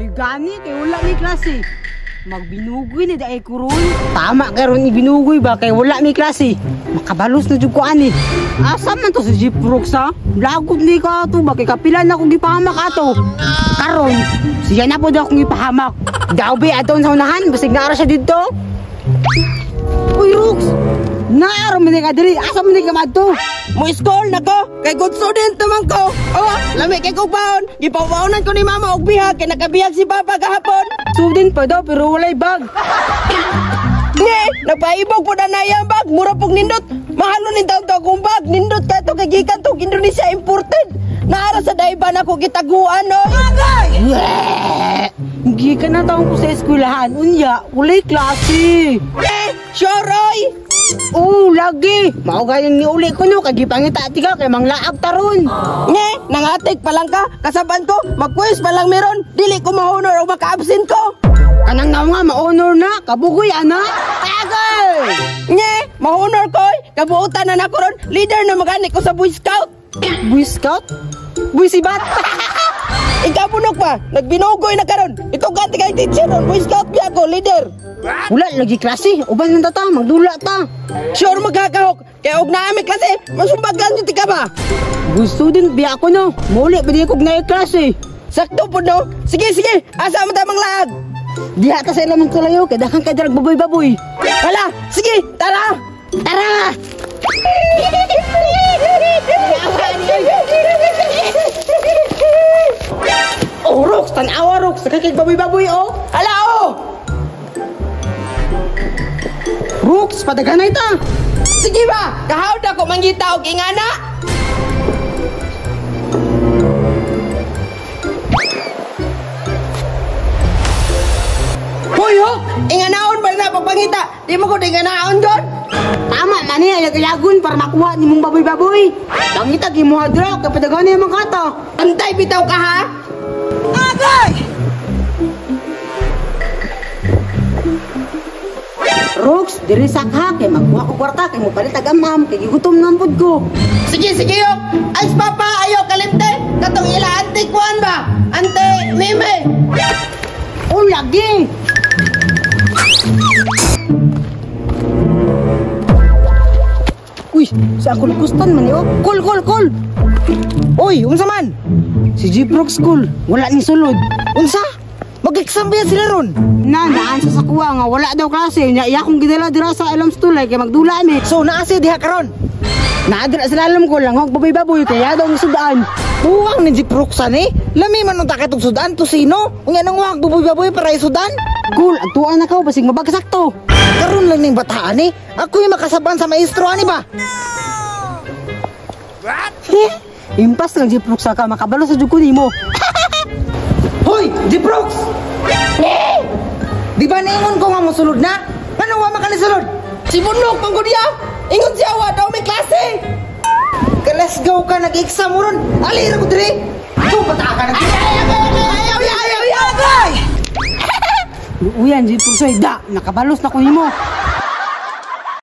May gani kay wala ni klase. Magbinugoy ni daay kuron. Tama karon ibinugoy ba kay wala ni klase. Makabalos na jud ko ani. Asa man to si Jeep Brooks ha? Lagod ni ka to ba kay kapilan na kong gipahamak ato. Karon siya na pud akong gipahamak. Daw be adon sa unahan basig naara siya didto. Uy Brooks. Naaro man ka diri. Asa man ka madto? Mo school na ko kay good student naman ko. Oh, lami kay ko baon. Gipawaonan ko ni mama og bihag kay nakabihag si papa kahapon. Student pa daw pero walay bag. Ni, napaibog po na yung bag. Mura pong nindot. Mahalo ni taon to akong bag. Nindot ka ito kagikan to Indonesia imported. Naara sa daiban ako kitaguan no. Agay! Gikan na taon ko sa eskwelahan. Unya, walay klase. Sure oy. Lagi. Maugayan ni uli ko no. Kagipangita tika kay manglaab taron. Nge, nangatik pa lang ka. Kasaban ko, mag-quiz pa lang meron. Dili ko ma-honor o maka-absent ko. Kanang na nga ma-honor na. Kabugoy ana. Agay! Nge, ma-honor ko. Kabuutan na nako ron. Leader na maganik ko sa Boy Scout. Boy Scout? Boy Sibat? Ikaw punok pa. Nagbinugoy na karon. Ito ganti kay teacher ron. Boy Scout biya ko, leader. Wala lagi klase. Uban man ta, magdula ta. Sure magkakahok. Kaya og naami klase, masumbagan jud ka ba? Gusto din biya ko no. Muli ba di ko na klase. Sakto po no. Sige sige. Asa mo ta manglaag? Diha ta sa ilang kalayo kay dakan kay drag baboy-baboy. Hala, sige, tara. Tara. Oh, Rox, tanawa Rox, nakakig baboy-baboy oh. Hala oh. Rox, padaganay ta. Sige ba, kahawd ako mangita og ingana. Hoy ho, inganaon ba na pagpangita? Di mo ko inganaon doon. Tama man niya, yag-yagun para makuha ni mong baboy-baboy. Pangita gimuha dra kay padaganay man kata. Antay bitaw ka ha. Agay! Rox, diri sakha kay magkuha ko kwarta kay mo palit agamam kay gigutom na pud ko. Sige sige yo. Ay papa ayo kalimte. Katong ila ante kuan ba? Ante meme. Oh lagi. Uy, sa ako lukustan man yo. Kol. Uy, unsa man? Si Jeep Brooks school, wala ni sulod. Unsa? Mag-exam ba sila ron? Naan sa sakuha nga wala daw klase. Nya iya kong gidala dira sa Elms Tulay kay magdula mi. So naa siya diha karon. Naadra sa alam ko lang og baboy-baboy kaya daw sudaan. Buwang ni Jeep Brooks ani. Lami man unta katong sudan to sino? Unya nang wag baboy-baboy para sudan. Cool, atuan na ka basig mabagsak to. Karon lang ning bataan ni. Ako yung makasaban sa maestro ani ba? What? Impas lang Jeep Brooks ka makabalo sa jud ko nimo. Hoy, Jeep Brooks! Di ba naingon ko nga mosulod na? Ano wa makalisulod? Si Bunok, manggudya! Ingon siya, wa daw may klase! Kalasgaw ka, nag-exam mo ron! Alira ko diri! Ito, pata ka na! Ayaw! Uyan, Jeep Brooks, da! Nakabalos na ko nimo!